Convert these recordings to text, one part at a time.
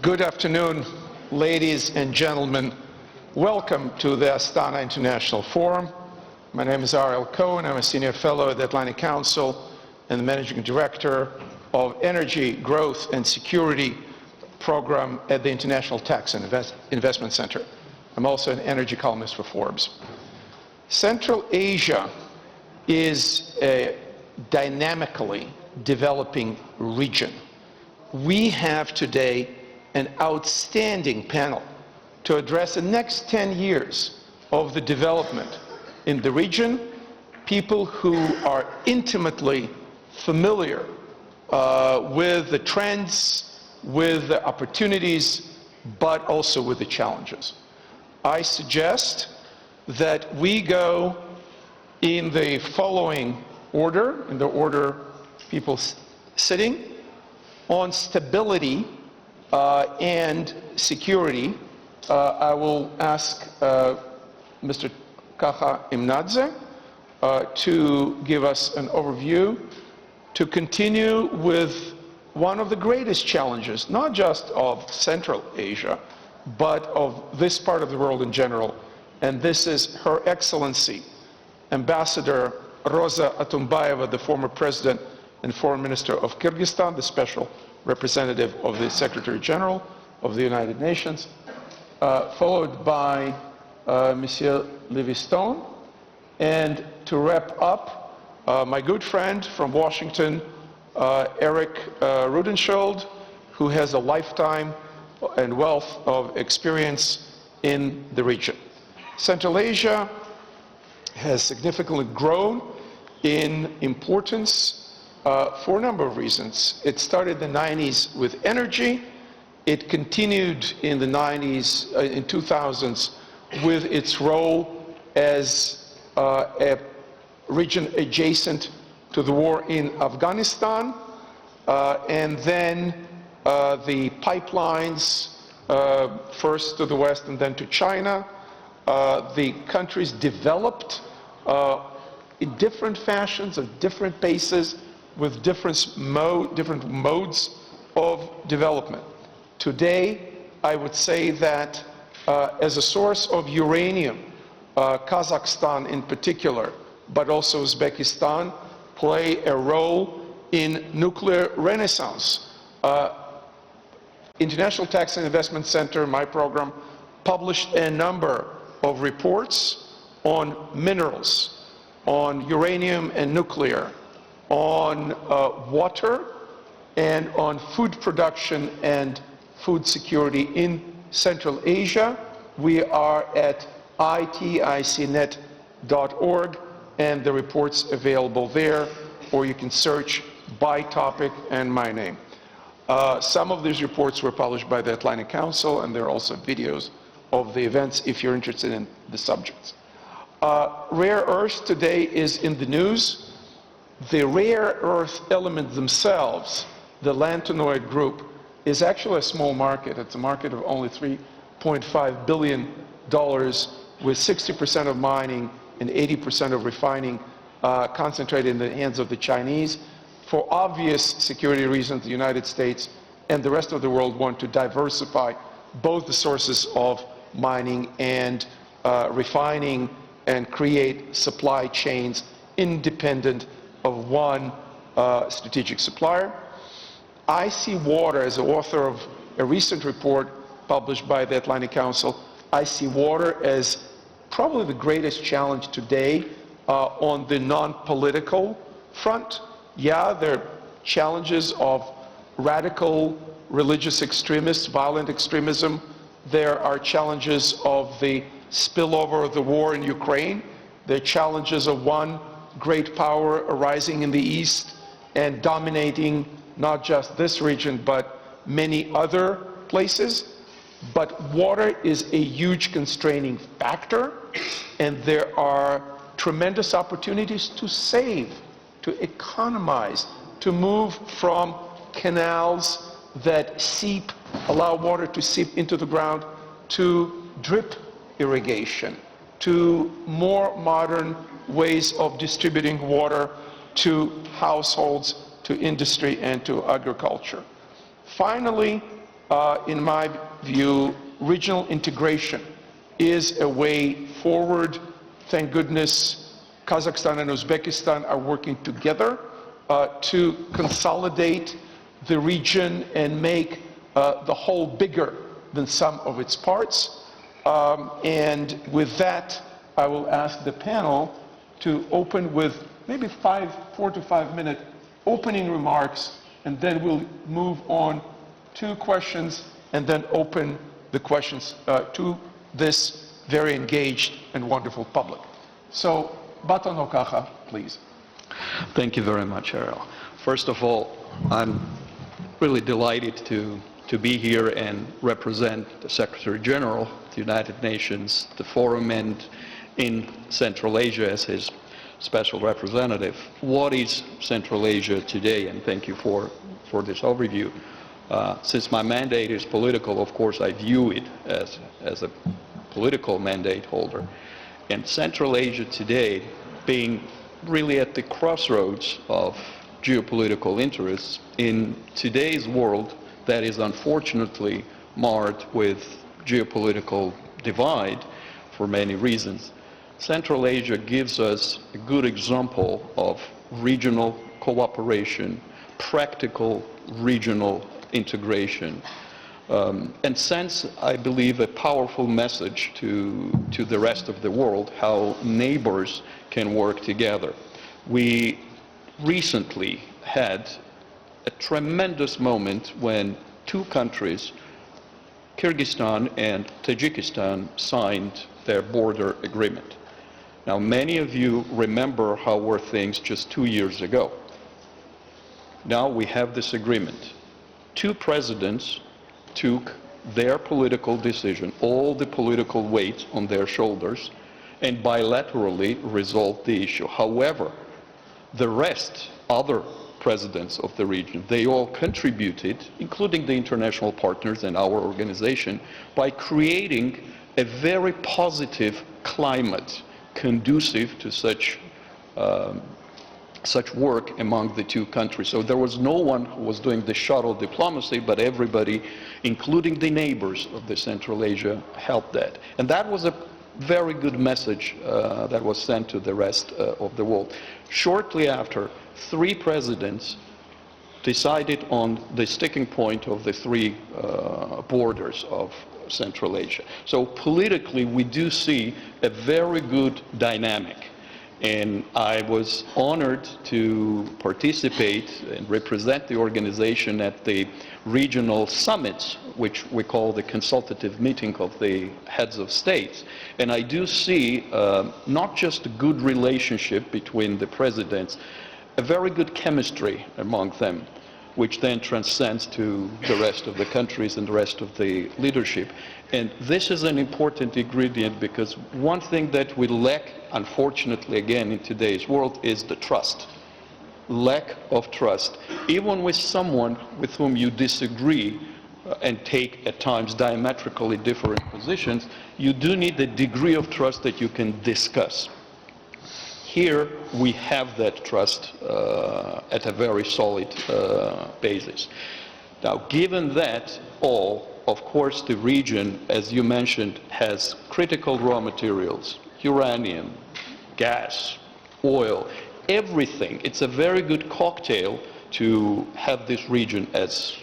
Good afternoon, ladies and gentlemen. Welcome to the Astana International Forum. My name is R.L. Cohen. I'm a senior fellow at the Atlantic Council and the managing director of Energy, Growth and Security program at the International Tax and Investment Center. I'm also an energy columnist for Forbes. Central Asia is a dynamically developing region. We have today an outstanding panel to address the next 10 years of the development in the region, people who are intimately familiar with the trends, with the opportunities, but also with the challenges. I suggest that we go in the following order, in the order people sitting. On stability and security, I will ask Mr. Kaha Imnadze to give us an overview, to continue with one of the greatest challenges, not just of Central Asia, but of this part of the world in general, and this is Her Excellency Ambassador Rosa Atumbayeva, the former President and Foreign Minister of Kyrgyzstan, the Special Representative of the Secretary General of the United Nations, followed by Monsieur Livingstone, and to wrap up, my good friend from Washington, Eric Rudenschild, who has a lifetime and wealth of experience in the region. Central Asia has significantly grown in importance for a number of reasons. It started in the 90s with energy. It continued in the 90s, in 2000s, with its role as a region adjacent to the war in Afghanistan, and then the pipelines, first to the west and then to China. The countries developed in different fashions, at different paces, with different modes of development. Today, I would say that as a source of uranium, Kazakhstan in particular, but also Uzbekistan, play a role in nuclear renaissance. International Tax and Investment Center, my program, published a number of reports on minerals, on uranium and nuclear, on water, and on food production and food security in Central Asia. We are at iticnet.org, and the report's available there, or you can search by topic and my name. Some of these reports were published by the Atlantic Council, and there are also videos of the events if you're interested in the subjects. Rare earths today is in the news. The rare earth elements themselves, the lantanoid group, is actually a small market. It's a market of only $3.5 billion, with 60% of mining and 80% of refining concentrated in the hands of the Chinese. For obvious security reasons, the United States and the rest of the world want to diversify both the sources of mining and refining and create supply chains independent of one strategic supplier. I see water, as the author of a recent report published by the Atlantic Council, I see water as probably the greatest challenge today on the non-political front. Yeah, there are challenges of radical religious extremists, violent extremism. There are challenges of the spillover of the war in Ukraine. There are challenges of one great power arising in the East and dominating not just this region, but many other places. But water is a huge constraining factor, and there are tremendous opportunities to save, to economize, to move from canals that seep, allow water to seep into the ground, to drip irrigation, to more modern ways of distributing water to households, to industry, and to agriculture. Finally, In my view, regional integration is a way forward. Thank goodness Kazakhstan and Uzbekistan are working together to consolidate the region and make the whole bigger than some of its parts. And with that, I will ask the panel to open with maybe 4 to 5 minute opening remarks, and then we'll move on to questions and then open the questions to this very engaged and wonderful public. So, Batan Okaha, please. Thank you very much, Ariel. First of all, I'm really delighted to be here and represent the Secretary General of the United Nations, the Forum, and in Central Asia as his special representative. What is Central Asia today? And thank you for this overview. Since my mandate is political, of course, I view it as a political mandate holder. And Central Asia today, being really at the crossroads of geopolitical interests in today's world that is unfortunately marred with geopolitical divide for many reasons, Central Asia gives us a good example of regional cooperation, practical regional integration, and sends, I believe, a powerful message to the rest of the world how neighbors can work together. We recently had a tremendous moment when two countries, Kyrgyzstan and Tajikistan, signed their border agreement. Now, many of you remember how were things just 2 years ago. Now we have this agreement. Two presidents took their political decision, all the political weight on their shoulders, and bilaterally resolved the issue. However, the rest, other presidents of the region, they all contributed, including the international partners and our organization, by creating a very positive climate conducive to such work among the two countries. So there was no one who was doing the shuttle diplomacy, but everybody, including the neighbors of the Central Asia, helped that. And that was a very good message that was sent to the rest of the world. Shortly after, three presidents decided on the sticking point of the three borders of Central Asia. So politically, we do see a very good dynamic. And I was honored to participate and represent the organization at the regional summits, which we call the consultative meeting of the heads of states. And I do see not just a good relationship between the presidents, a very good chemistry among them, which then transcends to the rest of the countries and the rest of the leadership. And this is an important ingredient because one thing that we lack, unfortunately, again, in today's world is the trust. Lack of trust. Even with someone with whom you disagree and take at times diametrically different positions, you do need a degree of trust that you can discuss. Here we have that trust at a very solid basis. Now, given that all, of course, the region, as you mentioned, has critical raw materials, uranium, gas, oil, everything. It's a very good cocktail to have this region as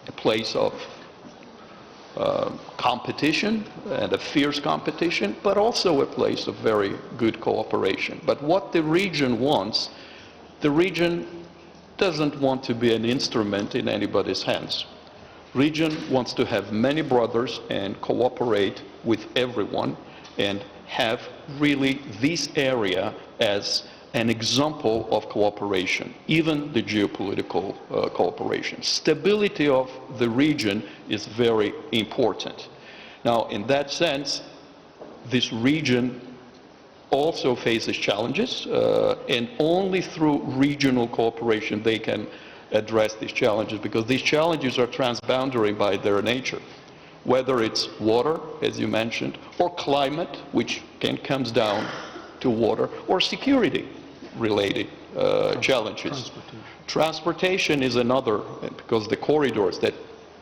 a place of competition and a fierce competition, but also a place of very good cooperation. But what the region wants, the region doesn't want to be an instrument in anybody's hands. Region wants to have many brothers and cooperate with everyone and have really this area as an example of cooperation, even the geopolitical cooperation. Stability of the region is very important. Now, in that sense, this region also faces challenges, and only through regional cooperation they can address these challenges, because these challenges are transboundary by their nature. Whether it's water, as you mentioned, or climate, which comes down to water, or security-related challenges. Transportation is another, because the corridors that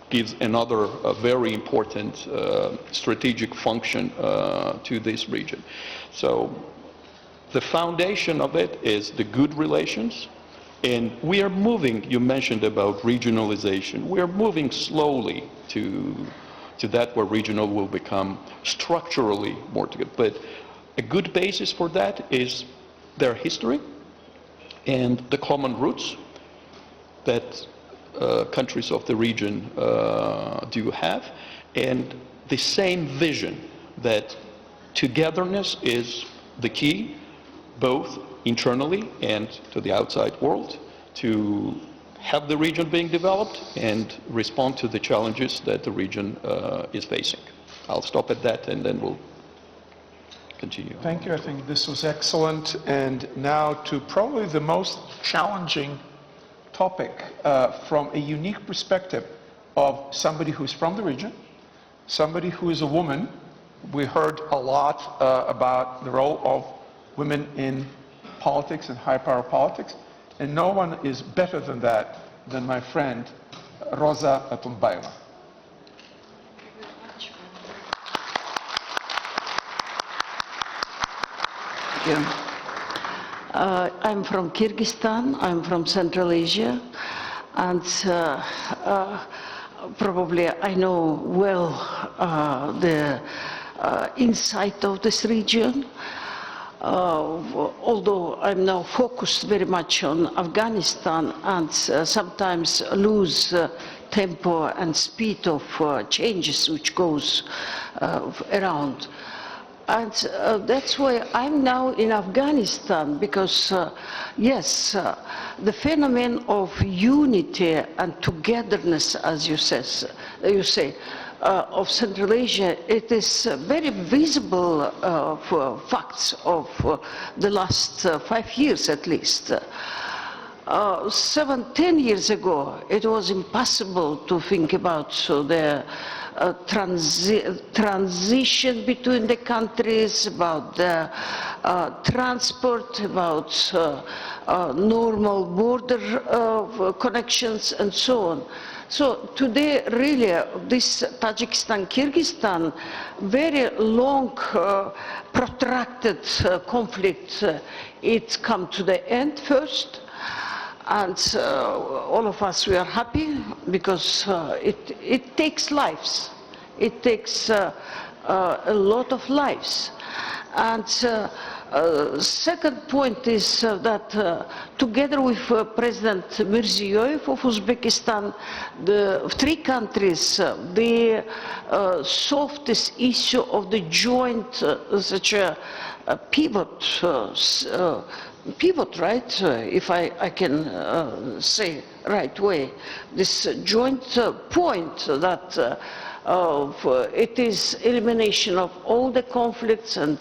gives another very important strategic function to this region. So the foundation of it is the good relations, and we are moving, you mentioned about regionalization, we are moving slowly to that where regional will become structurally more together. But a good basis for that is their history and the common roots that countries of the region do have, and the same vision that togetherness is the key, both internally and to the outside world, to have the region being developed and respond to the challenges that the region is facing. I'll stop at that and then we'll continue. Thank you. I think this was excellent. And now to probably the most challenging topic from a unique perspective of somebody who's from the region, somebody who is a woman. We heard a lot about the role of women in politics and high power politics, and no one is better than that than my friend Rosa Atunbayeva. I'm from Kyrgyzstan, I'm from Central Asia, and probably I know well the insight of this region. Although I'm now focused very much on Afghanistan and sometimes lose tempo and speed of changes which goes around. And that's why I'm now in Afghanistan, because yes, the phenomenon of unity and togetherness, as you say, of Central Asia, it is very visible for facts of the last 5 years at least. 7-10 years ago, it was impossible to think about the transition between the countries, about the transport, about normal border connections and so on. So today, really, this Tajikistan-Kyrgyzstan, very long, protracted conflict, it's come to the end first. And all of us, we are happy because it takes lives. It takes a lot of lives. And second point is that together with President Mirziyoyev of Uzbekistan, the three countries, they solved this issue of the joint, such a pivot, right, if I can say right way, this joint point that it is elimination of all the conflicts and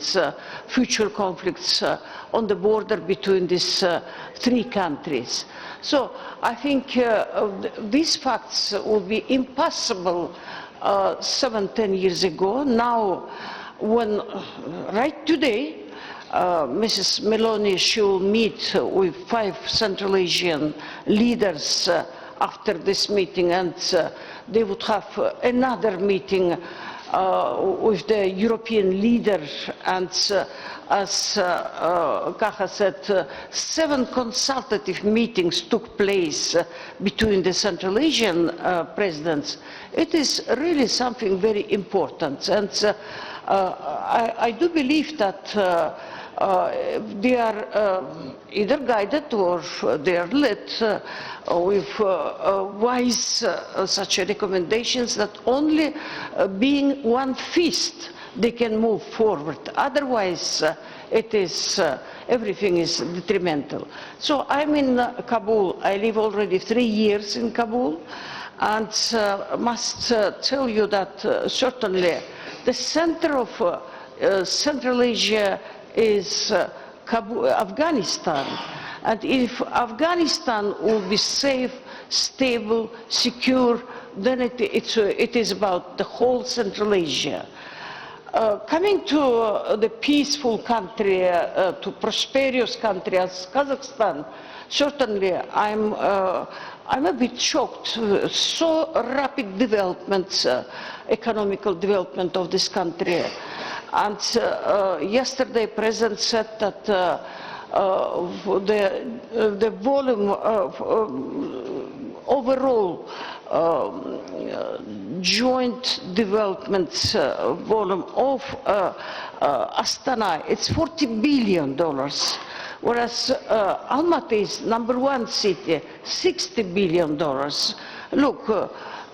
future conflicts on the border between these three countries. So I think these facts would be impossible 7-10 years ago. Now, when right today, Mrs. Meloni, she will meet with 5 Central Asian leaders after this meeting, and they would have another meeting with the European leader, and as Kaja said, 7 consultative meetings took place between the Central Asian presidents. It is really something very important, and I do believe that they are either guided or they are led with wise such recommendations that only being one fist they can move forward. Otherwise, it is everything is detrimental. So I'm in Kabul. I live already 3 years in Kabul, and must tell you that certainly the center of Central Asia is Afghanistan. And if Afghanistan will be safe, stable, secure, then it is about the whole Central Asia. Coming to the peaceful country, to prosperous country as Kazakhstan, certainly I'm a bit shocked. So rapid development, economical development of this country. And yesterday, President said that the volume of overall joint development volume of Astana, it's $40 billion. Whereas Almaty is #1 city, $60 billion. Look,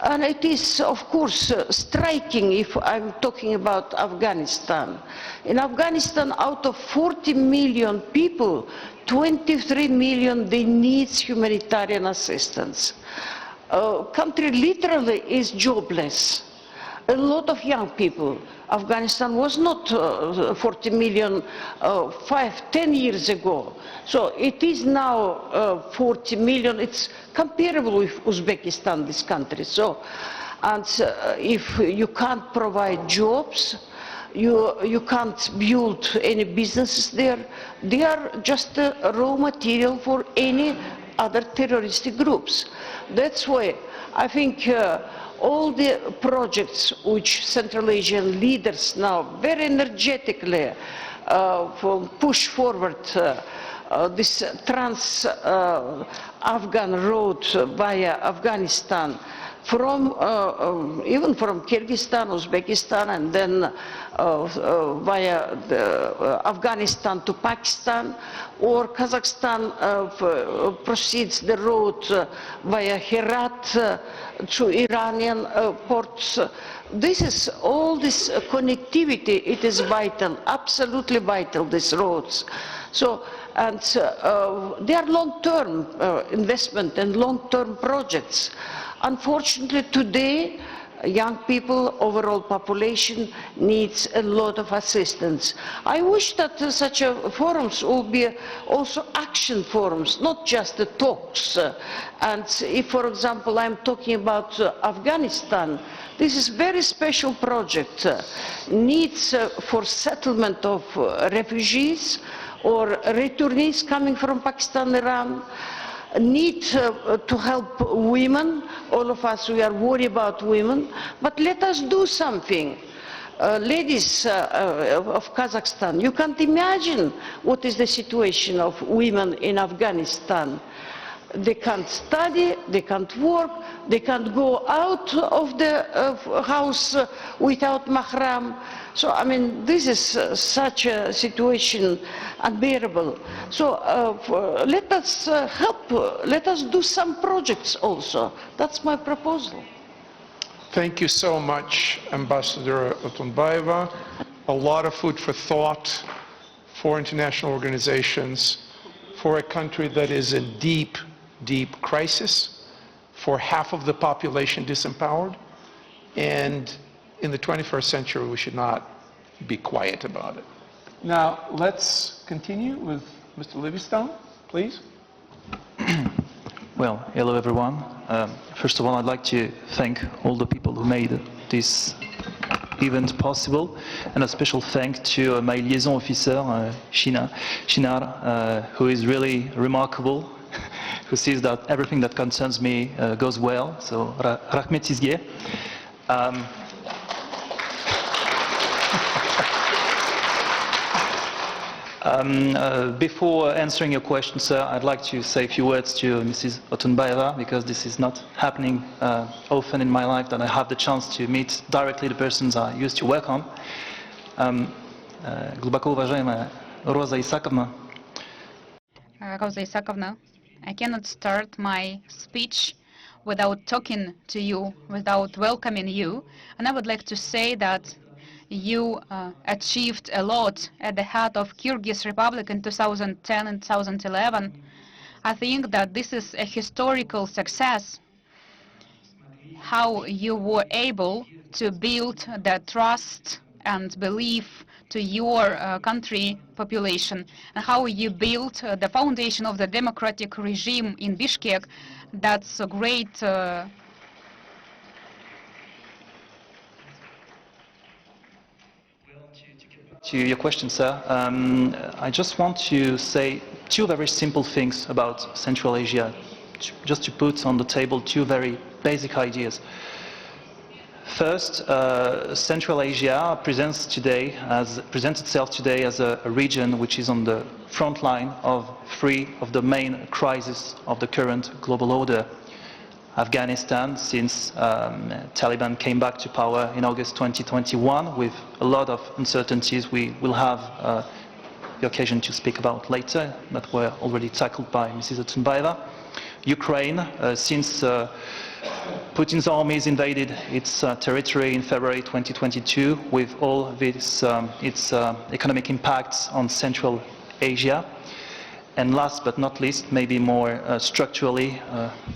and it is, of course, striking if I'm talking about Afghanistan. In Afghanistan, out of 40 million people, 23 million, they need humanitarian assistance. Country literally is jobless. A lot of young people. Afghanistan was not 40 million 10 years ago. So it is now 40 million. It's comparable with Uzbekistan, this country. So, and if you can't provide jobs, you can't build any businesses there. They are just raw material for any other terroristic groups. That's why I think all the projects which Central Asian leaders now very energetically push forward, this trans-Afghan road via Afghanistan, from even from Kyrgyzstan, Uzbekistan, and then via Afghanistan to Pakistan, or Kazakhstan proceeds the road via Herat to Iranian ports. This is all this connectivity. It is vital, absolutely vital. These roads. So, and they are long-term investment and long-term projects. Unfortunately, today, young people, overall population needs a lot of assistance. I wish that such forums will be also action forums, not just the talks. And if, for example, I'm talking about Afghanistan, this is a very special project. Needs for settlement of refugees or returnees coming from Pakistan, Iran. Need to help women. All of us, we are worried about women, but let us do something. Ladies of Kazakhstan, you can't imagine what is the situation of women in Afghanistan. They can't study, they can't work, they can't go out of the house without mahram. So, I mean, this is such a situation unbearable. So, let us help, let us do some projects also. That's my proposal. Thank you so much, Ambassador Otunbayeva. A lot of food for thought for international organizations, for a country that is in deep, deep crisis, for half of the population disempowered, and in the 21st century, we should not be quiet about it. Now, let's continue with Mr. Livingstone, please. Well, hello everyone. First of all, I'd like to thank all the people who made this event possible, and a special thank to my liaison officer, Shinar, who is really remarkable, who sees that everything that concerns me goes well. So, Rahmet Sizge. Before answering your question, sir, I'd like to say a few words to Mrs. Otunbayeva, because this is not happening often in my life that I have the chance to meet directly the persons I used to work on. Глубоко уважаемая Роза Исаковна. Rosa Isakovna, I cannot start my speech without talking to you, without welcoming you. And I would like to say that you achieved a lot at the head of Kyrgyz Republic in 2010 and 2011. I think that this is a historical success, how you were able to build the trust and belief to your country population, and how you built the foundation of the democratic regime in Bishkek. That's a great To your question, sir, I just want to say two very simple things about Central Asia just to put on the table two very basic ideas. First, Central Asia presents itself today as a region which is on the front line of three of the main crises of the current global order. Afghanistan, since Taliban came back to power in August 2021, with a lot of uncertainties we will have the occasion to speak about later, that were already tackled by Mrs. Otunbayeva. Ukraine, since Putin's armies invaded its territory in February 2022, with all of its economic impacts on Central Asia. And last but not least, maybe more structurally,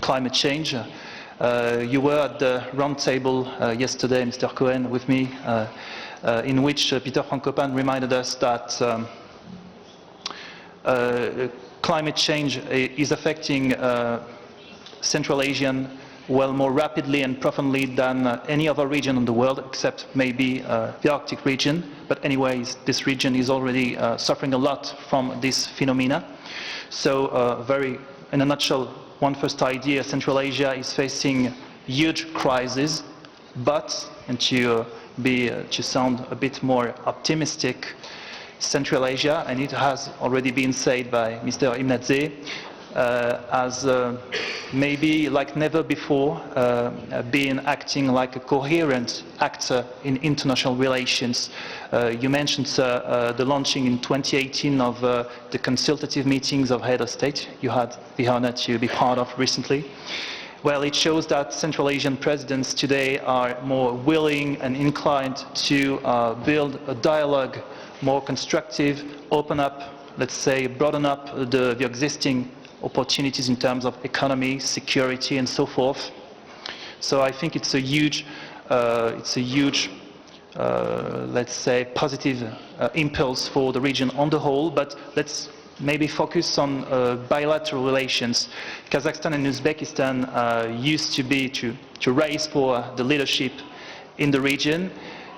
climate change. You were at the round table yesterday, Mr. Cohen, with me, in which Peter Frankopan reminded us that climate change is affecting Central Asian well more rapidly and profoundly than any other region in the world, except maybe the Arctic region. But anyways, this region is already suffering a lot from this phenomena. So in a nutshell, one first idea, Central Asia is facing huge crises, but, and to sound a bit more optimistic, Central Asia, and it has already been said by Mr. Imnadze, as maybe like never before been acting like a coherent actor in international relations. You mentioned, sir, the launching in 2018 of the consultative meetings of head of state you had the honor to be part of recently. Well, it shows that Central Asian presidents today are more willing and inclined to build a dialogue, more constructive, open up, let's say, broaden up the existing opportunities in terms of economy, security, and so forth. So I think it's a huge, let's say, positive impulse for the region on the whole. But let's maybe focus on bilateral relations. Kazakhstan and Uzbekistan used to be to race for the leadership in the region.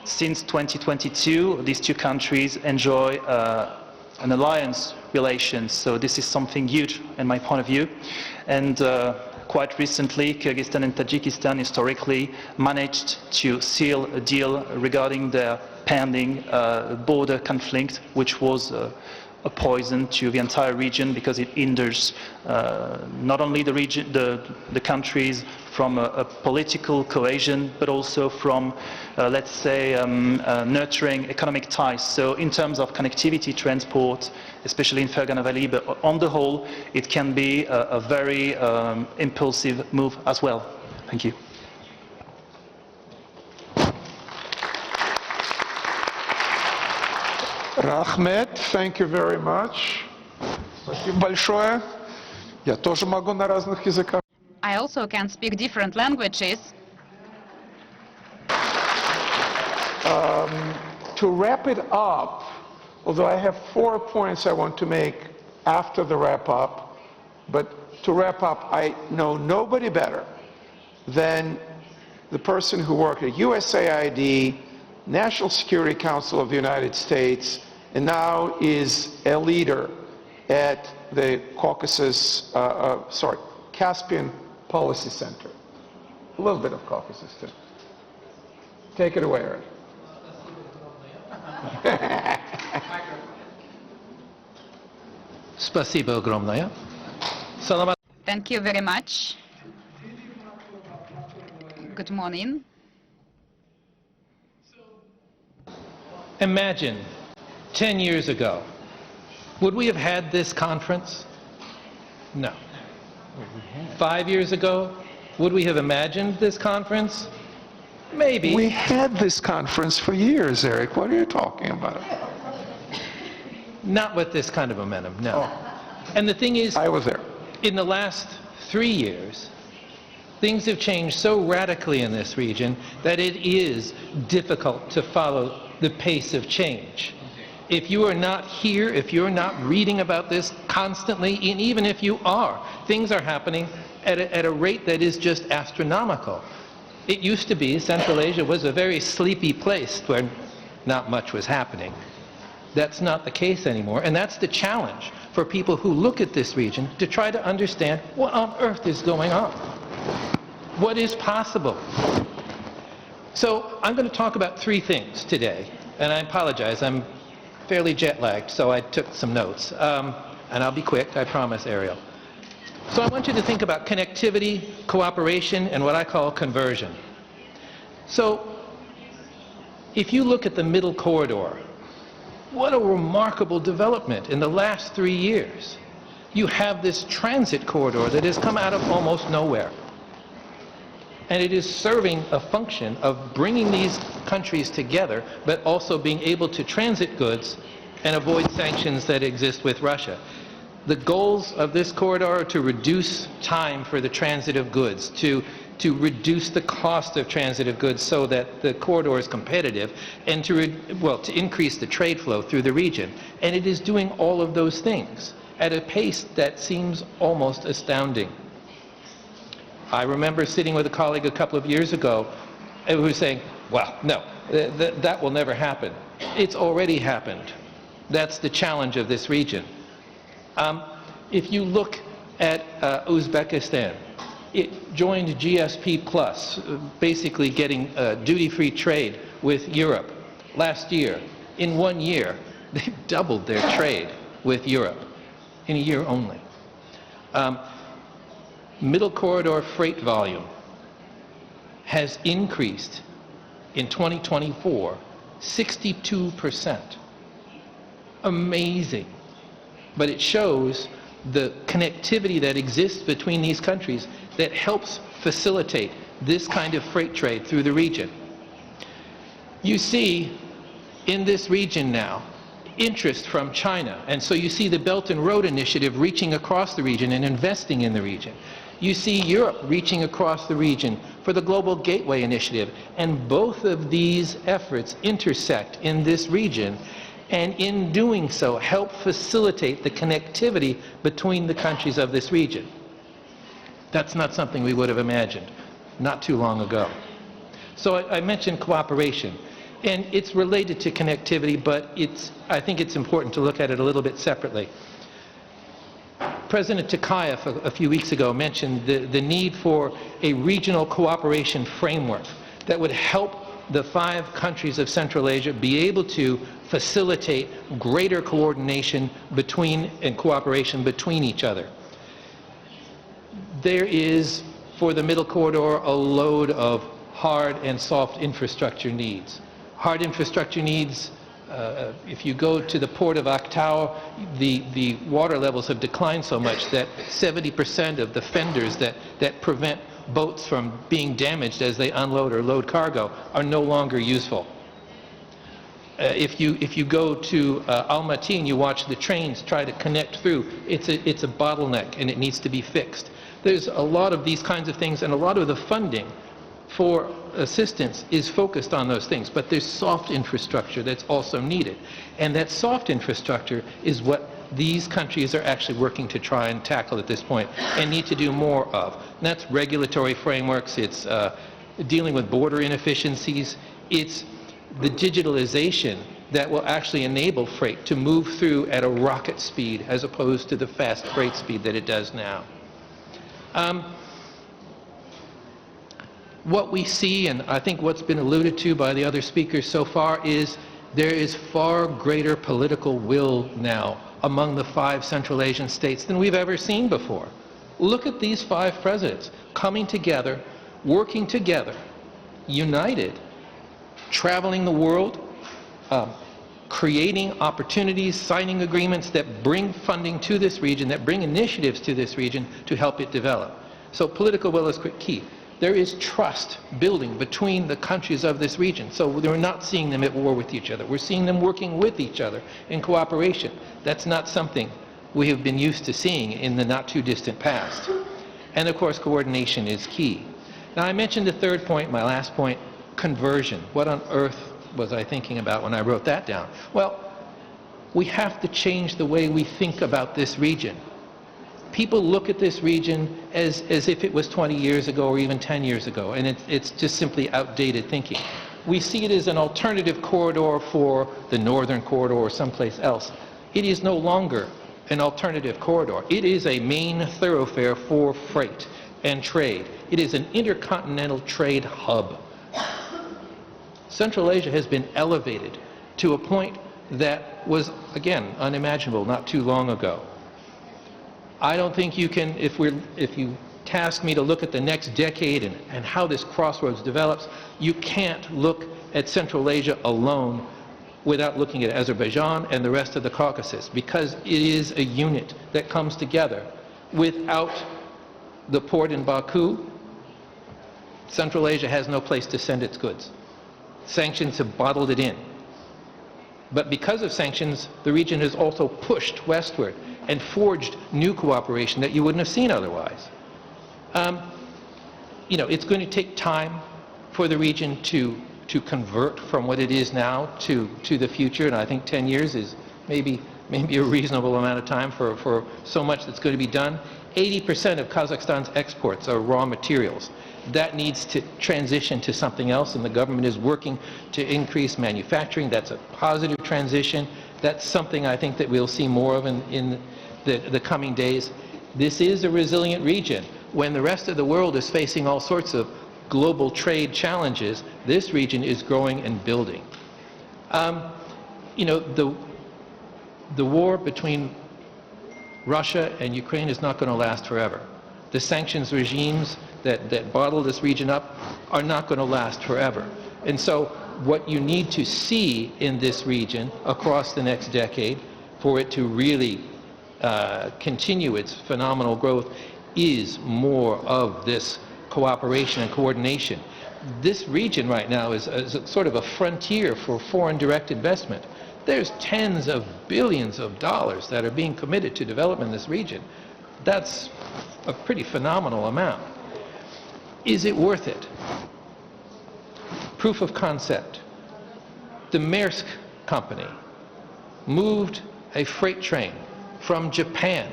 Since 2022, these two countries enjoy an alliance relations, so this is something huge in my point of view. And quite recently, Kyrgyzstan and Tajikistan historically managed to seal a deal regarding their pending border conflict, which was a poison to the entire region because it hinders not only the region, the countries from a political cohesion, but also from, let's say, nurturing economic ties. So in terms of connectivity, transport, especially in Fergana Valley, but on the whole, it can be a very impulsive move as well. Thank you. Ahmed, thank you very much. Спасибо большое. Я тоже могу на разных языках. I also can speak different languages. To wrap it up, although I have 4 points I want to make after the wrap up, but to wrap up, I know nobody better than the person who worked at USAID, National Security Council of the United States, and now is a leader at the Caspian Policy Center. A little bit of Caucasus too. Take it away, Eric. Спасибо огромное. Thank you very much. Good morning. Imagine 10 years ago, would we have had this conference? No. 5 years ago, would we have imagined this conference? Maybe. We had this conference for years, Eric. What are you talking about? Not with this kind of momentum, no. And the thing is, I was there. in the last 3 years, things have changed so radically in this region that it is difficult to follow the pace of change. If you are not here, if you're not reading about this constantly, and even if you are, things are happening at a rate that is just astronomical. It used to be Central Asia was a very sleepy place where not much was happening. That's not the case anymore, and that's the challenge. for people who look at this region to try to understand what on earth is going on. What is possible? So I'm going to talk about three things today, and I apologize, I'm fairly jet-lagged, so I took some notes. And I'll be quick, I promise, Ariel. So I want you to think about connectivity, cooperation, and what I call conversion. So if you look at the middle corridor, what a remarkable development in the last 3 years. You have this transit corridor that has come out of almost nowhere. And it is serving a function of bringing these countries together, but also being able to transit goods and avoid sanctions that exist with Russia. The goals of this corridor are to reduce time for the transit of goods, to reduce the cost of transit of goods so that the corridor is competitive, and to increase the trade flow through the region. And it is doing all of those things at a pace that seems almost astounding. I remember sitting with a colleague a couple of years ago who was saying, well, no, that will never happen. It's already happened. That's the challenge of this region. If you look at Uzbekistan, it joined GSP Plus, basically getting duty-free trade with Europe last year. In 1 year, they've doubled their trade with Europe, in a year only. Middle corridor freight volume has increased in 2024 62%. Amazing. But it shows the connectivity that exists between these countries that helps facilitate this kind of freight trade through the region. You see in this region now interest from China, and so you see the Belt and Road Initiative reaching across the region and investing in the region. You see Europe reaching across the region for the Global Gateway Initiative, and both of these efforts intersect in this region, and in doing so help facilitate the connectivity between the countries of this region. That's not something we would have imagined not too long ago. So I mentioned cooperation, and it's related to connectivity, but I think it's important to look at it a little bit separately. President Tokayev a few weeks ago mentioned the need for a regional cooperation framework that would help the 5 countries of Central Asia be able to facilitate greater coordination and cooperation between each other. There is, for the middle corridor, a load of hard and soft infrastructure needs. Hard infrastructure needs, if you go to the port of Aktau, the water levels have declined so much that 70% of the fenders that prevent boats from being damaged as they unload or load cargo are no longer useful. If you go to Almaty and you watch the trains try to connect through, it's a bottleneck and it needs to be fixed. There's a lot of these kinds of things, and a lot of the funding for assistance is focused on those things, but there's soft infrastructure that's also needed. And that soft infrastructure is what these countries are actually working to try and tackle at this point and need to do more of. And that's regulatory frameworks, it's dealing with border inefficiencies, it's the digitalization that will actually enable freight to move through at a rocket speed as opposed to the fast freight speed that it does now. What we see, and I think what's been alluded to by the other speakers so far, is there is far greater political will now among the 5 Central Asian states than we've ever seen before. Look at these 5 presidents coming together, working together, united, traveling the world, creating opportunities, signing agreements that bring funding to this region, that bring initiatives to this region to help it develop. So political will is key. There is trust building between the countries of this region. So we're not seeing them at war with each other. We're seeing them working with each other in cooperation. That's not something we have been used to seeing in the not too distant past. And of course, coordination is key. Now I mentioned the third point, my last point, conversion. What on earth was I thinking about when I wrote that down? Well, we have to change the way we think about this region. People look at this region as if it was 20 years ago or even 10 years ago, and it's just simply outdated thinking. We see it as an alternative corridor for the northern corridor or someplace else. It is no longer an alternative corridor. It is a main thoroughfare for freight and trade. It is an intercontinental trade hub. Central Asia has been elevated to a point that was, again, unimaginable not too long ago. I don't think you can, if you task me to look at the next decade and how this crossroads develops, you can't look at Central Asia alone without looking at Azerbaijan and the rest of the Caucasus, because it is a unit that comes together. Without the port in Baku, Central Asia has no place to send its goods. Sanctions have bottled it in. But because of sanctions, the region has also pushed westward and forged new cooperation that you wouldn't have seen otherwise. You know, it's going to take time for the region to convert from what it is now to the future, and I think 10 years is maybe a reasonable amount of time for so much that's going to be done. 80% of Kazakhstan's exports are raw materials. That needs to transition to something else, and the government is working to increase manufacturing. That's a positive transition. That's something I think that we'll see more of in the coming days. This is a resilient region. When the rest of the world is facing all sorts of global trade challenges, this region is growing and building. You know, the war between Russia and Ukraine is not going to last forever. The sanctions regimes that bottle this region up are not going to last forever. And so what you need to see in this region across the next decade for it to really continue its phenomenal growth is more of this cooperation and coordination. This region right now is a sort of a frontier for foreign direct investment. There's tens of billions of dollars that are being committed to development in this region. That's a pretty phenomenal amount. Is it worth it? Proof of concept. The Maersk company moved a freight train from Japan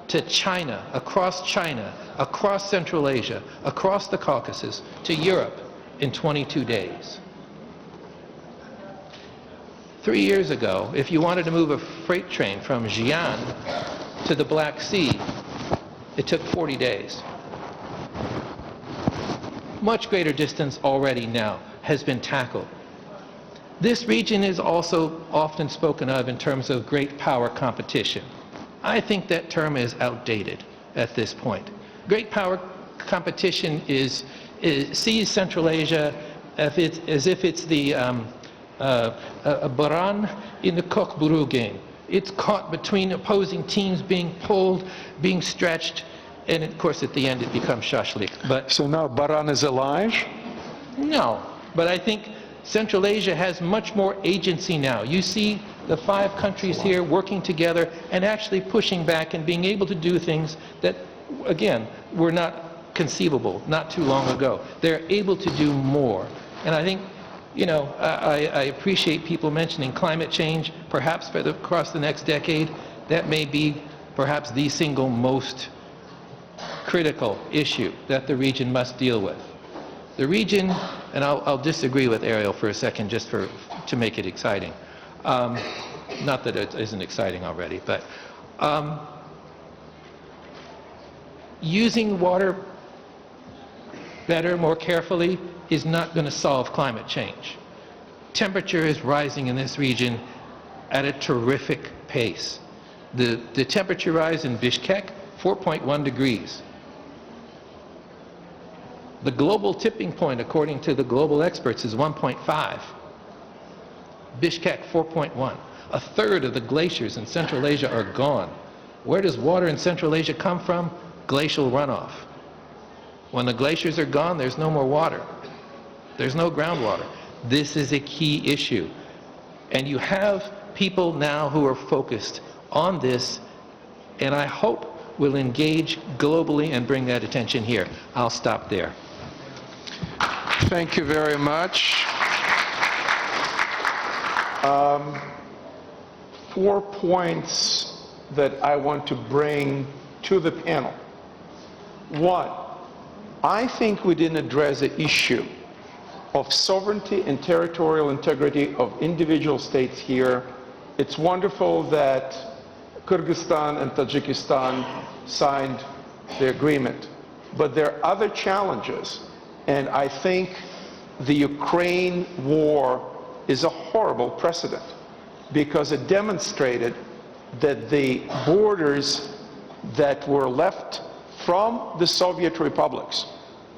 to China, across Central Asia, across the Caucasus, to Europe in 22 days. 3 years ago, if you wanted to move a freight train from Xi'an to the Black Sea, it took 40 days. Much greater distance already now has been tackled. This region is also often spoken of in terms of great power competition. I think that term is outdated at this point. Great power competition sees Central Asia as if it's the a baran in the cock-buru game. It's caught between opposing teams, being pulled, being stretched, and of course at the end it becomes shashlik. But So now baran is alive? no, but I think Central Asia has much more agency now. You see the 5 countries here working together and actually pushing back and being able to do things that, again, were not conceivable not too long ago. They're able to do more. And I think, you know, I appreciate people mentioning climate change, perhaps across the next decade. That may be perhaps the single most critical issue that the region must deal with. The region, and I'll disagree with Ariel for a second just to make it exciting. Not that it isn't exciting already, but using water better, more carefully, is not going to solve climate change. Temperature is rising in this region at a terrific pace. The temperature rise in Bishkek, 4.1 degrees. The global tipping point, according to the global experts, is 1.5. Bishkek, 4.1. A third of the glaciers in Central Asia are gone. Where does water in Central Asia come from? Glacial runoff. When the glaciers are gone, there's no more water. There's no groundwater. This is a key issue. And you have people now who are focused on this, and I hope will engage globally and bring that attention here. I'll stop there. Thank you very much. 4 points that I want to bring to the panel. 1, I think we didn't address the issue of sovereignty and territorial integrity of individual states here. It's wonderful that Kyrgyzstan and Tajikistan signed the agreement. But there are other challenges, and I think the Ukraine war is a horrible precedent because it demonstrated that the borders that were left from the Soviet republics,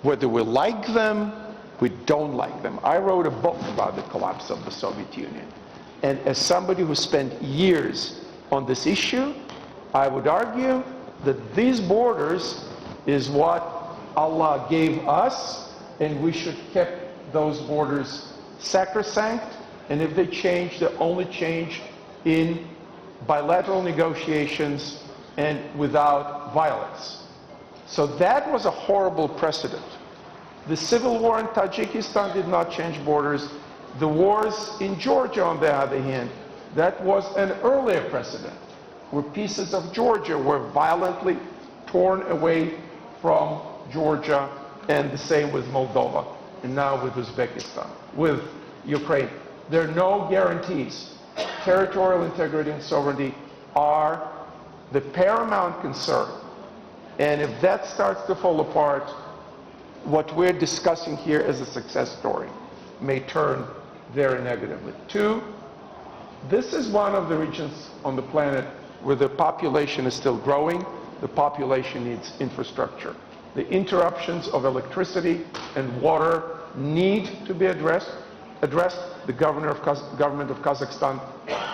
whether we like them, we don't like them. I wrote a book about the collapse of the Soviet Union. And as somebody who spent years on this issue, I would argue that these borders is what Allah gave us, and we should keep those borders sacrosanct. And if they change, they only change in bilateral negotiations and without violence. So that was a horrible precedent. The civil war in Tajikistan did not change borders. The wars in Georgia, on the other hand, that was an earlier precedent, where pieces of Georgia were violently torn away from Georgia, and the same with Moldova, and now with Uzbekistan, with Ukraine. There are no guarantees. Territorial integrity and sovereignty are the paramount concern. And if that starts to fall apart, what we're discussing here as a success story may turn very negatively. Two, this is one of the regions on the planet where the population is still growing. The population needs infrastructure. The interruptions of electricity and water need to be addressed. The government of Kazakhstan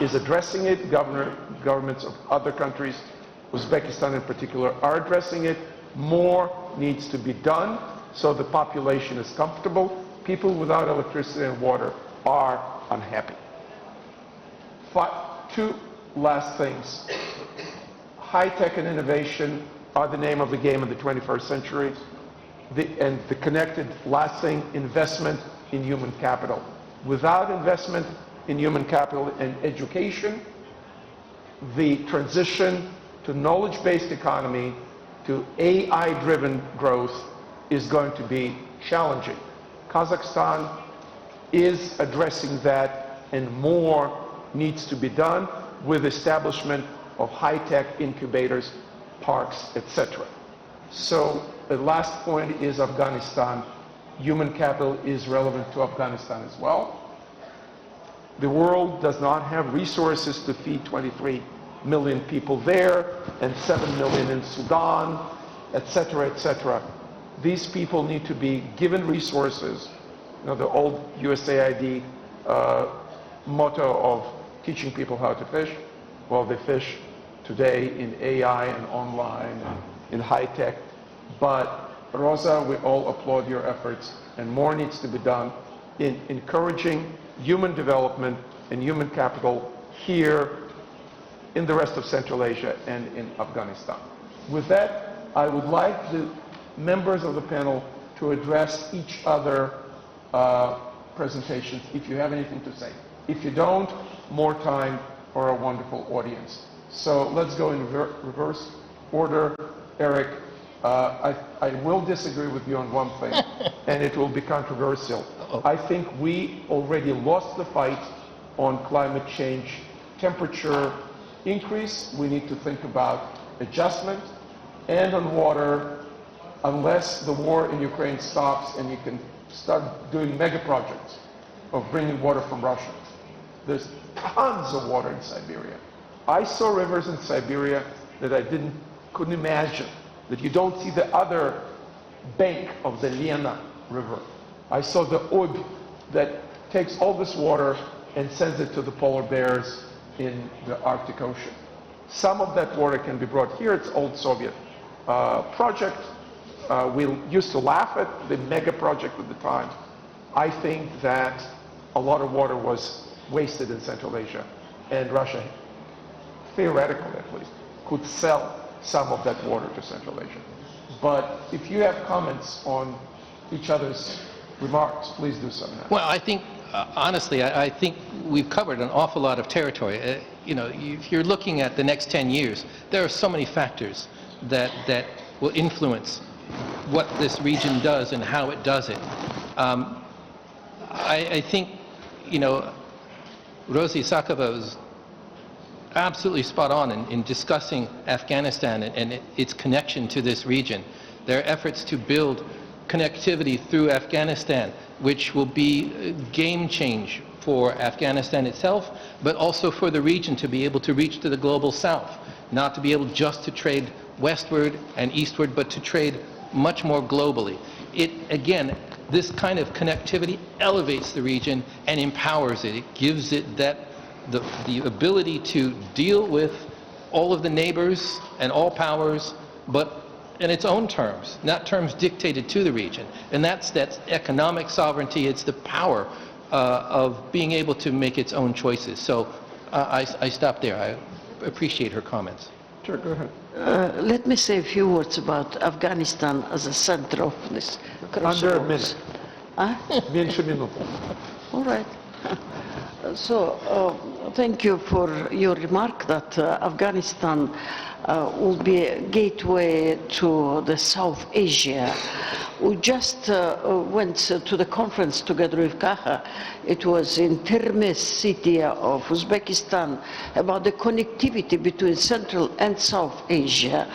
is addressing it. Governments of other countries, Uzbekistan in particular, are addressing it. More needs to be done so the population is comfortable. People without electricity and water are unhappy. Two last things. High tech and innovation are the name of the game in the 21st century. And the connected last thing, investment in human capital. Without investment in human capital and education, the transition to knowledge-based economy, to AI-driven growth is going to be challenging. Kazakhstan is addressing that, and more needs to be done with establishment of high-tech incubators, parks, etc. So the last point is Afghanistan. Human capital is relevant to Afghanistan as well. The world does not have resources to feed 23 million people there and 7 million in Sudan, etc., etc. These people need to be given resources. You know, the old USAID motto of teaching people how to fish. Well, they fish today in AI and online and in high tech. But Rosa, we all applaud your efforts, and more needs to be done in encouraging human development and human capital here in the rest of Central Asia and in Afghanistan. With that, I would like the members of the panel to address each other presentations if you have anything to say. If you don't, more time for a wonderful audience. So let's go in reverse order. Eric, I will disagree with you on one thing, and it will be controversial. I think we already lost the fight on climate change. Temperature increase, we need to think about adjustment. And on water, unless the war in Ukraine stops and you can start doing mega projects of bringing water from Russia. There's tons of water in Siberia. I saw rivers in Siberia that I couldn't imagine, that you don't see the other bank of the Lena River. I saw the Ob that takes all this water and sends it to the polar bears in the Arctic Ocean. Some of that water can be brought here. It's old Soviet project. We used to laugh at the mega project at the time. I think that a lot of water was wasted in Central Asia, and Russia, theoretically at least, could sell some of that water to Central Asia. But if you have comments on each other's remarks, please do so now. Well, I think, honestly, I think we've covered an awful lot of territory. You know, if you're looking at the next 10 years, there are so many factors that will influence what this region does and how it does it. I think, you know, Rosie Sakova was absolutely spot on in discussing Afghanistan and its connection to this region. There are efforts to build connectivity through Afghanistan, which will be a game change for Afghanistan itself, but also for the region to be able to reach to the global south, not to be able just to trade westward and eastward, but to trade much more globally. Again, this kind of connectivity elevates the region and empowers it. It gives it the ability to deal with all of the neighbors and all powers, but in its own terms, not terms dictated to the region. And that's economic sovereignty. It's the power of being able to make its own choices. So I stop there. I appreciate her comments. Sure, go ahead. Let me say a few words about Afghanistan as a center of this crossroads. Under a minute. Huh? Меньше минуты. All right. So, thank you for your remark that Afghanistan will be a gateway to the South Asia. We just went to the conference together with Kaha. It was in Termez city of Uzbekistan about the connectivity between Central and South Asia.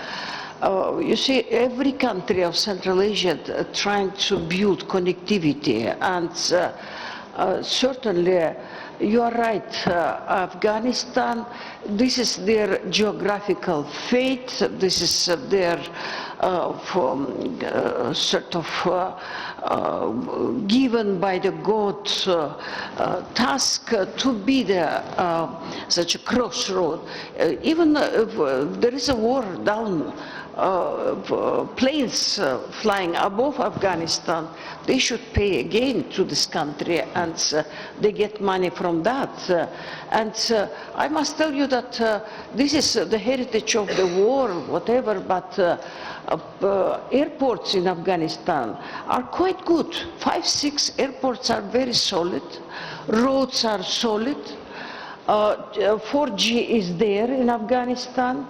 You see, every country of Central Asia trying to build connectivity, and certainly you are right, Afghanistan, this is their geographical fate, this is their sort of given by the God task to be such a crossroad. Even if there is a war down, planes flying above Afghanistan, they should pay again to this country, and they get money from that. And I must tell you that this is the heritage of the war, whatever, but airports in Afghanistan are quite good. 5, 6 airports are very solid, roads are solid, 4G is there in Afghanistan.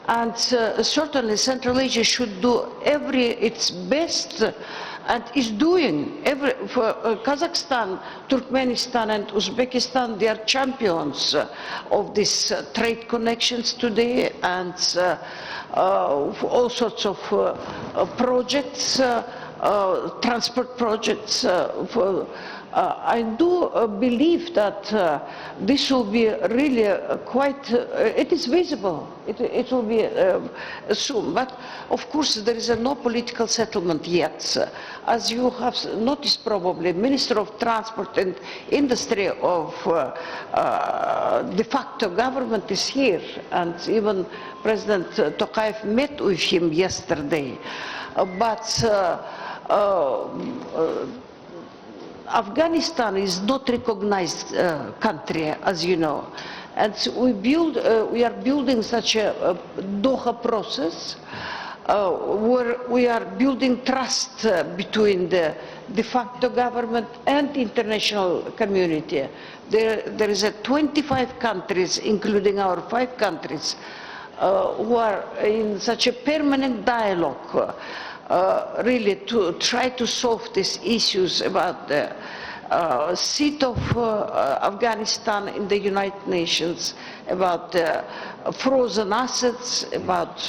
And certainly Central Asia should do its best, and is doing. For Kazakhstan, Turkmenistan and Uzbekistan, they are champions of these trade connections today, and all sorts of projects, transport projects. I do believe that this will be really quite, it is visible, it will be soon, but of course there is no political settlement yet. As you have noticed probably, Minister of Transport and Industry of de facto government is here, and even President Tokayev met with him yesterday. But Afghanistan is not recognized country, as you know, and we are building such a Doha process where we are building trust between the de facto government and the international community. There is 25 countries, including our 5 countries, who are in such a permanent dialogue. Really to try to solve these issues about the seat of Afghanistan in the United Nations, about the frozen assets, about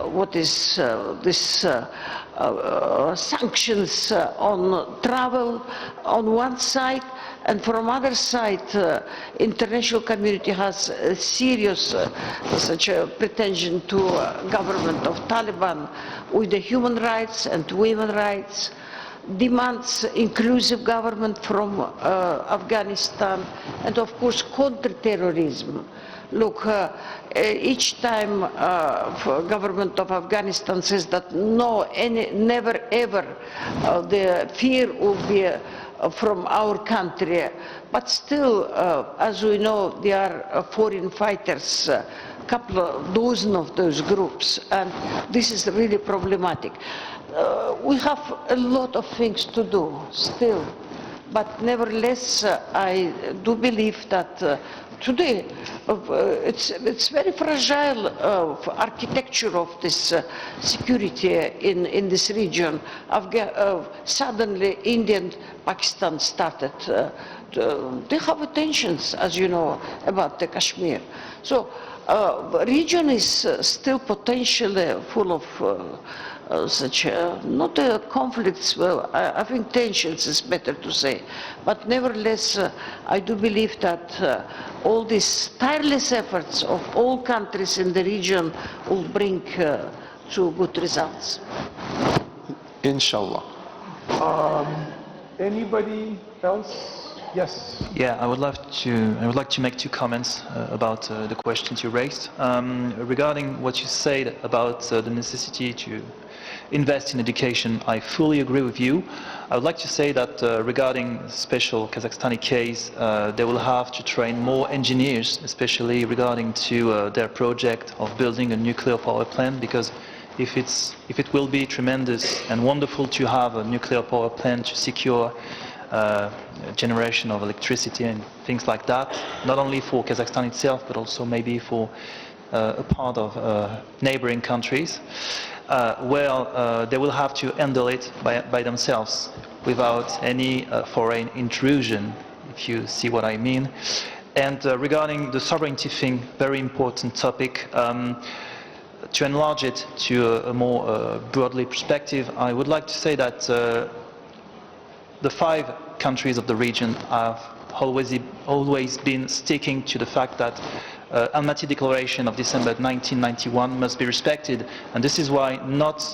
what is this sanctions on travel on one side, and from other side, international community has a serious such a pretension to government of Taliban with the human rights and women's rights, demands inclusive government from Afghanistan, and of course counter-terrorism. Look, each time government of Afghanistan says that never ever the fear will be from our country, but still, as we know, there are foreign fighters, a couple of dozen of those groups, and this is really problematic. We have a lot of things to do still, but nevertheless, I do believe that today it's very fragile architecture of this security in this region. Suddenly India Pakistan started, they have tensions, as you know, about the Kashmir. So the region is still potentially full of such, not conflicts, well, I think tensions is better to say. But nevertheless, I do believe that all these tireless efforts of all countries in the region will bring to good results. Inshallah. Anybody else? Yes. Yeah, I would like to make two comments about the questions you raised. Regarding what you said about the necessity to invest in education, I fully agree with you. I would like to say that regarding the special Kazakhstani case, they will have to train more engineers, especially regarding to their project of building a nuclear power plant, because if it will be tremendous and wonderful to have a nuclear power plant to secure generation of electricity and things like that, not only for Kazakhstan itself, but also maybe for a part of neighboring countries, they will have to handle it by themselves without any foreign intrusion, if you see what I mean. And regarding the sovereignty thing, very important topic. To enlarge it to a more broadly perspective, I would like to say that the 5 countries of the region have always been sticking to the fact that Almaty Declaration of December 1991 must be respected, and this is why not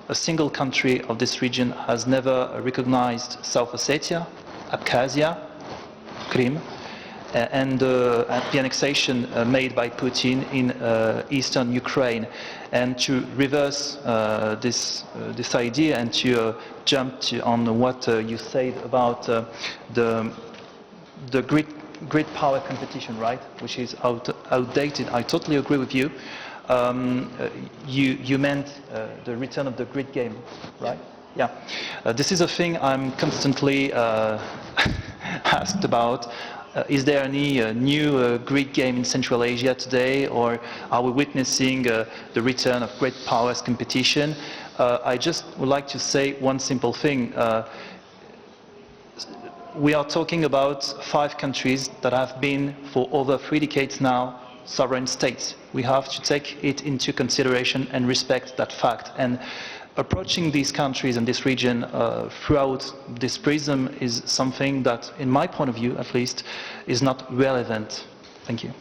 a single country of this region has never recognized South Ossetia, Abkhazia, Crimea, and the annexation made by Putin in eastern Ukraine. And to reverse this idea and to jump on what you said about the grid power competition, right, which is outdated. I totally agree with you. You meant the return of the grid game, right? Yeah. This is a thing I'm constantly asked about. Is there any new grid game in Central Asia today, or are we witnessing the return of great powers competition? I just would like to say one simple thing. We are talking about 5 countries that have been for over 3 decades now sovereign states. We have to take it into consideration and respect that fact. And approaching these countries and this region throughout this prism is something that, in my point of view at least, is not relevant. Thank you.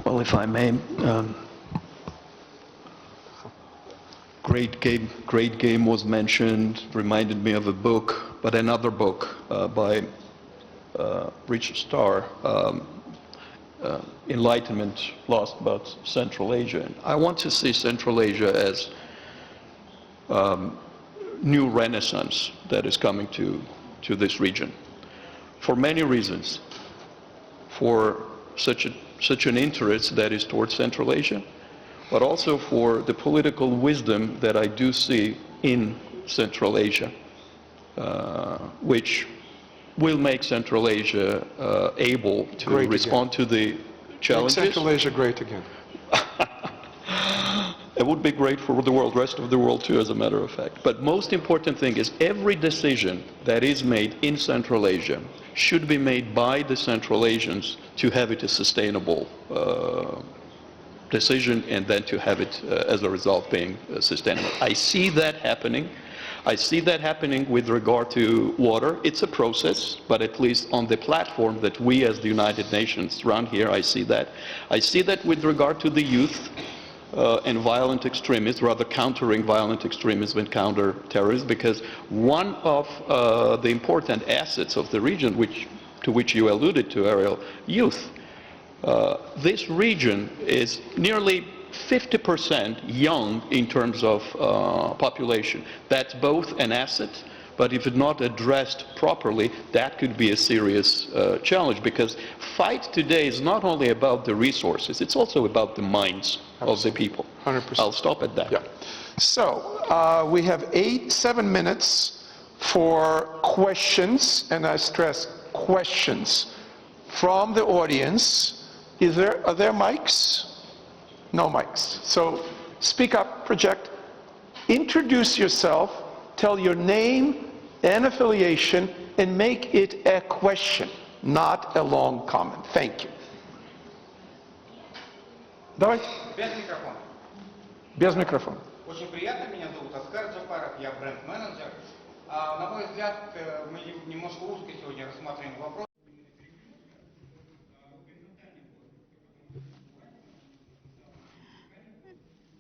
Well, if I may, great game was mentioned, reminded me of a book, but another book by Richard Starr, Enlightenment Lost about Central Asia. And I want to see Central Asia as new renaissance that is coming to this region for many reasons. For such an interest that is towards Central Asia, but also for the political wisdom that I do see in Central Asia, which will make Central Asia able to respond to the challenges. Make Central Asia great again. It would be great for the world, rest of the world too, as a matter of fact. But most important thing is every decision that is made in Central Asia should be made by the Central Asians to have it a sustainable decision, and then to have it as a result being sustainable. I see that happening. I see that happening with regard to water. It's a process, but at least on the platform that we as the United Nations run here, I see that. I see that with regard to the youth and violent extremism, rather countering violent extremism and counter-terrorism, because one of the important assets of the region, to which you alluded to, Ariel, youth. This region is nearly 50% young in terms of population. That's both an asset, but if it's not addressed properly, that could be a serious challenge, because fight today is not only about the resources, it's also about the minds of the people. 100%. I'll stop at that. Yeah. So we have 7 minutes for questions, and I stress questions from the audience. Are there mics? No mics. So speak up, project. Introduce yourself, tell your name and affiliation, and make it a question, not a long comment. Thank you. Давайте. Без микрофона. Без микрофона. Очень приятно, меня зовут Оскар Джапаров, я бренд-менеджер. На мой взгляд, мы немножко узко сегодня рассматриваем вопрос.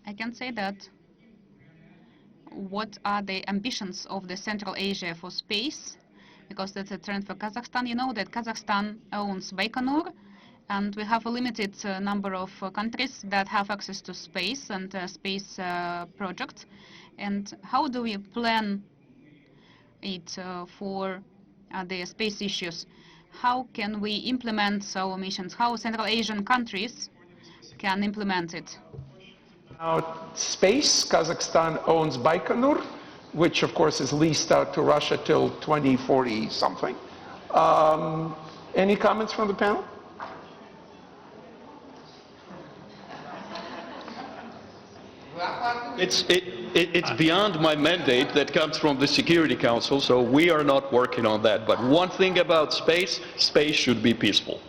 I can say that what are the ambitions of the Central Asia for space, because that's a trend for Kazakhstan. You know that Kazakhstan owns Baikonur, and we have a limited number of countries that have access to space and space projects. And how do we plan it for the space issues? How can we implement our missions? How Central Asian countries can implement it? Now, space, Kazakhstan owns Baikonur, which of course is leased out to Russia till 2040 something. Any comments from the panel? It's beyond my mandate that comes from the Security Council, so we are not working on that. But one thing about space, space should be peaceful.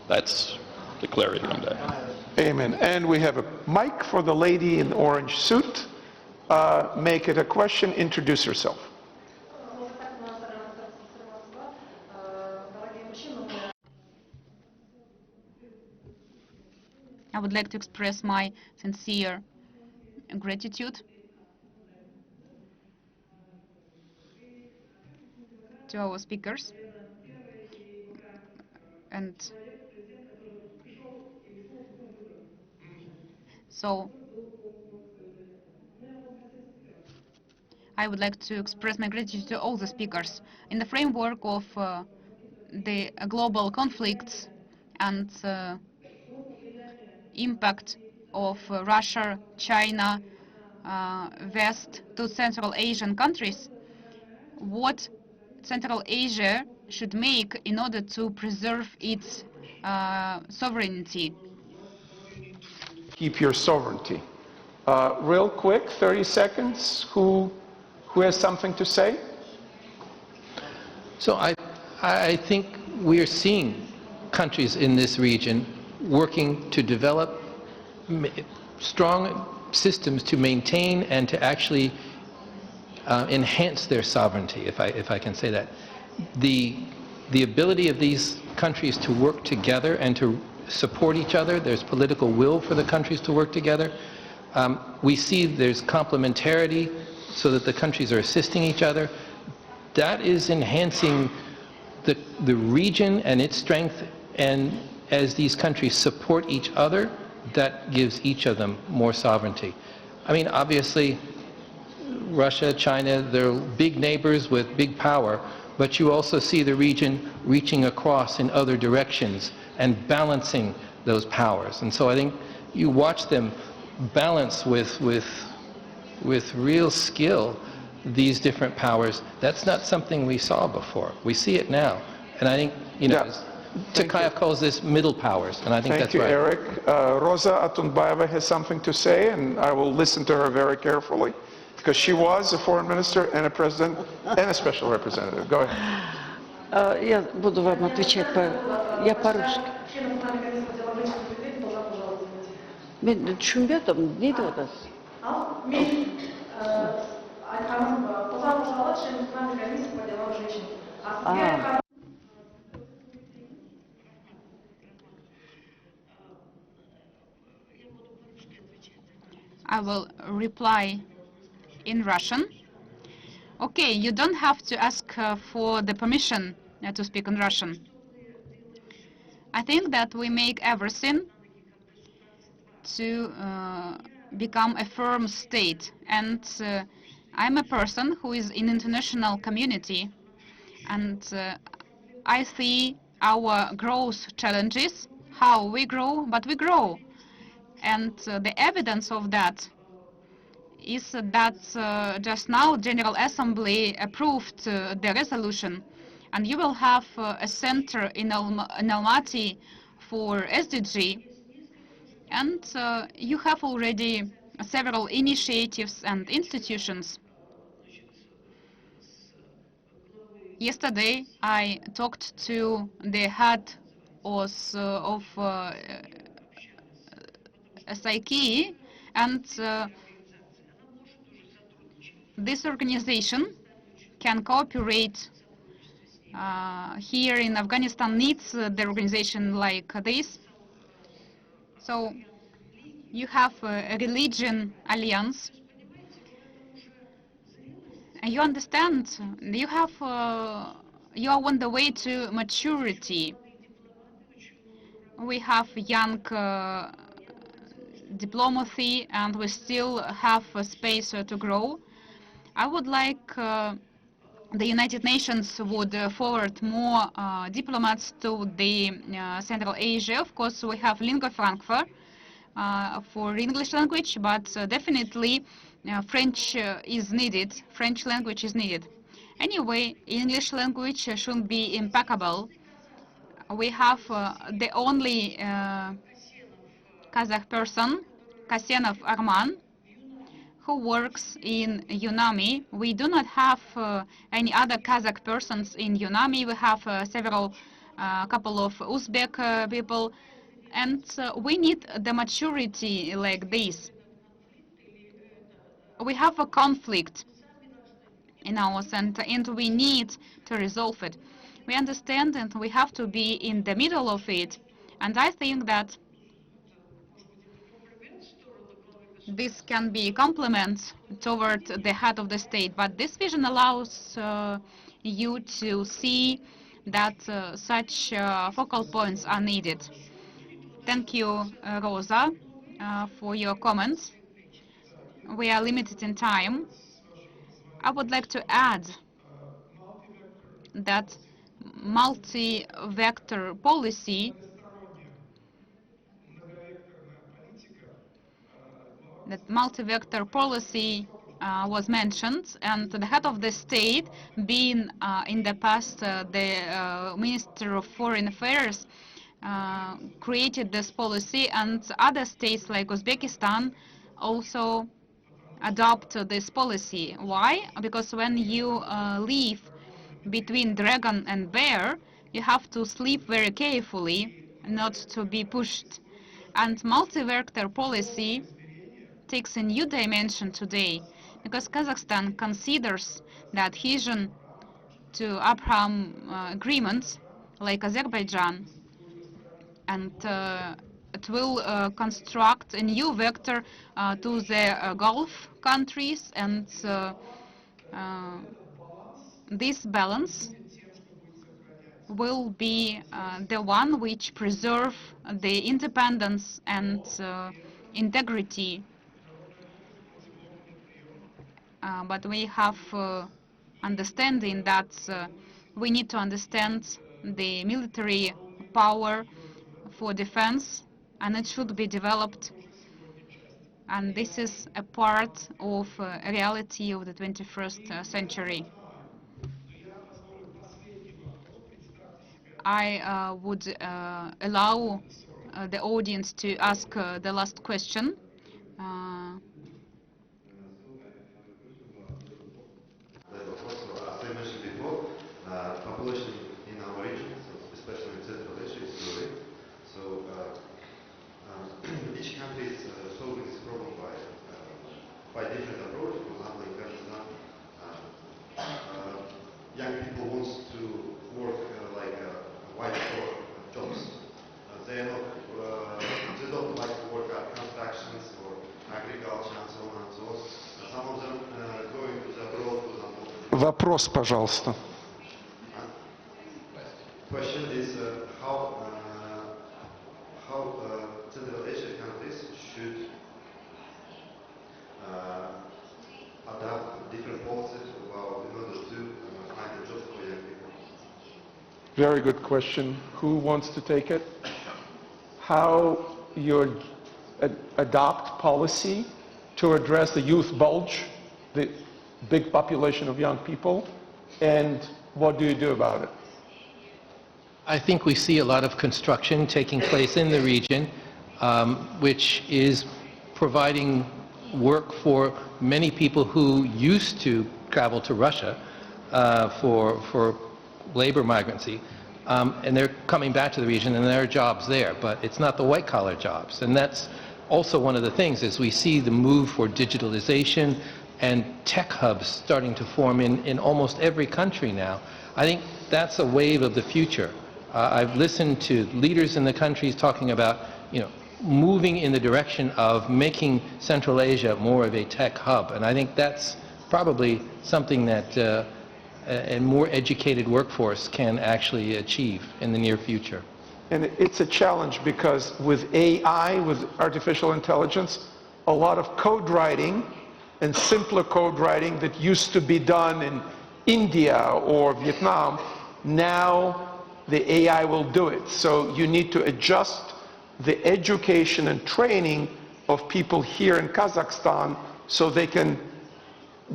That's the clarity on that. Amen. And we have a mic for the lady in the orange suit. Make it a question. Introduce yourself. I would like to express my sincere gratitude to our speakers. And so I would like to express my gratitude to all the speakers. In the framework of the global conflicts and impact of Russia, China, West to Central Asian countries, what Central Asia should make in order to preserve its sovereignty. Keep your sovereignty. Real quick, 30 seconds. Who has something to say? So I think we are seeing countries in this region working to develop strong systems to maintain and to actually enhance their sovereignty, if I can say that. The ability of these countries to work together and to support each other, there's political will for the countries to work together. We see there's complementarity so that the countries are assisting each other. That is enhancing the region and its strength, and as these countries support each other, that gives each of them more sovereignty. I mean, obviously, Russia, China, they're big neighbors with big power, but you also see the region reaching across in other directions and balancing those powers. And so I think you watch them balance with real skill these different powers. That's not something we saw before. We see it now. And I think, you know, Tokayev calls this middle powers, and I think that's right. Thank you, Eric. Rosa Atunbayeva has something to say, and I will listen to her very carefully, because she was a foreign minister and a president and a special representative. Go ahead. Я буду вам отвечать я по-русски. Мен түшүнбөдүм, не деп атасыз? I will reply in Russian. Okay, you don't have to ask for the permission to speak in Russian. I think that we make everything to become a firm state. And I'm a person who is in international community. And I see our growth challenges, how we grow, but we grow. And the evidence of that is that just now General Assembly approved the resolution, and you will have a center in Almaty for SDG, and you have already several initiatives and institutions. Yesterday, I talked to the head of SIK, and this organization can cooperate here in Afghanistan needs the organization like this. So you have a religion alliance. And you understand, you are on the way to maturity. We have young diplomacy, and we still have space to grow. I would like the United Nations would forward more diplomats to the Central Asia. Of course, we have lingua franca for English language, but definitely French is needed. French language is needed. Anyway, English language should be impeccable. We have the only Kazakh person, Kasenov Arman, who works in UNAMI. We do not have any other Kazakh persons in UNAMI. We have couple of Uzbek people, and we need the maturity like this. We have a conflict in our center, and we need to resolve it. We understand, and we have to be in the middle of it. And I think that this can be a compliment toward the head of the state, but this vision allows you to see that such focal points are needed. Thank you, Rosa, for your comments. We are limited in time. I would like to add that multi-vector policy was mentioned, and the head of the state, being in the past the Minister of Foreign Affairs, created this policy, and other states like Uzbekistan also adopt this policy. Why? Because when you live between dragon and bear, you have to sleep very carefully not to be pushed. And multi-vector policy takes a new dimension today, because Kazakhstan considers the adhesion to Abraham agreements like Azerbaijan, and it will construct a new vector to the Gulf countries, and this balance will be the one which preserve the independence and integrity. But we have understanding that we need to understand the military power for defense, and it should be developed. And this is a part of reality of the 21st century. I would allow the audience to ask the last question. As I mentioned before, population in our region, especially in Central Asia, is growing. So each country is solving this problem by different approach. For example, in Kazakhstan, young people want to work like white-collar jobs. They don't like to work at constructions or agriculture and so on and so on. Some of them going to the abroad, for example. Вопрос, пожалуйста. Question is how Central Asian countries should adapt different policies in order to find a job for young people. Very good question. Who wants to take it? How you adopt policy to address the youth bulge, the big population of young people, and what do you do about it? I think we see a lot of construction taking place in the region, which is providing work for many people who used to travel to Russia for labor migrancy, and they're coming back to the region and there are jobs there, but it's not the white-collar jobs. And that's also one of the things as we see the move for digitalization and tech hubs starting to form in almost every country now. I think that's a wave of the future. I've listened to leaders in the countries talking about, moving in the direction of making Central Asia more of a tech hub, and I think that's probably something that a more educated workforce can actually achieve in the near future. And it's a challenge because with AI, with artificial intelligence, a lot of code writing and simpler code writing that used to be done in India or Vietnam, now the AI will do it. So you need to adjust the education and training of people here in Kazakhstan so they can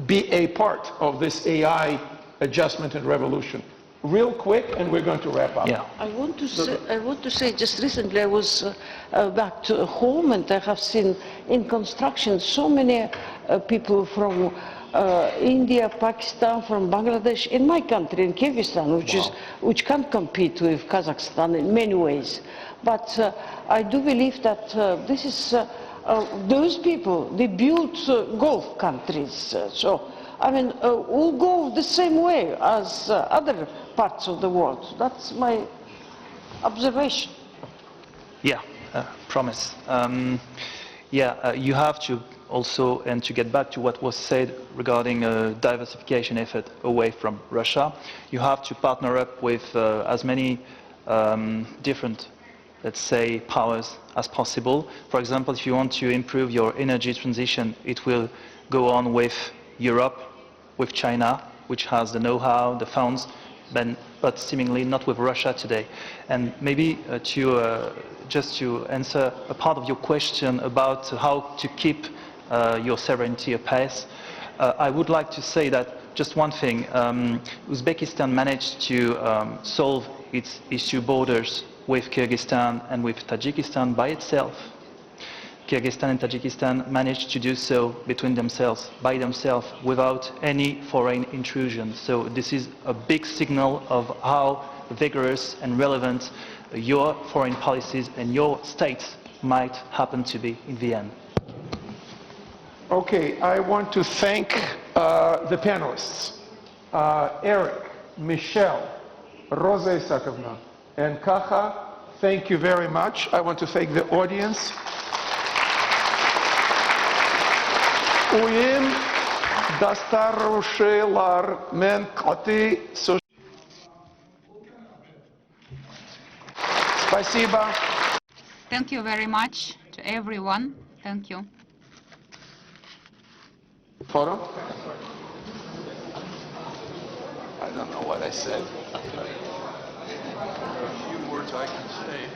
be a part of this AI adjustment and revolution. Real quick, and we're going to wrap up. Yeah. I want to say, just recently I was back to home and I have seen in construction so many people from India, Pakistan, from Bangladesh, in my country, in Kyrgyzstan, which can't compete with Kazakhstan in many ways. But I do believe that this is, those people, they built Gulf countries. So, I mean, we'll go the same way as other parts of the world. That's my observation. Yeah, promise. You have to also, and to get back to what was said regarding a diversification effort away from Russia, you have to partner up with as many different, let's say, powers as possible. For example, if you want to improve your energy transition, it will go on with Europe, with China, which has the know-how, the funds, but seemingly not with Russia today. And maybe just to answer a part of your question about how to keep your sovereignty apace, I would like to say that just one thing. Uzbekistan managed to solve its issue borders with Kyrgyzstan and with Tajikistan by itself. Kyrgyzstan and Tajikistan managed to do so between themselves, by themselves, without any foreign intrusion. So this is a big signal of how vigorous and relevant your foreign policies and your states might happen to be in the end. Okay, I want to thank the panelists, Eric, Michelle, Rosa Isakovna, and Kaha. Thank you very much. I want to thank the audience. Uyim dastarushelar men kati. Спасибо. Thank you very much to everyone. Thank you. Photo? I don't know what I said. A few words I can say.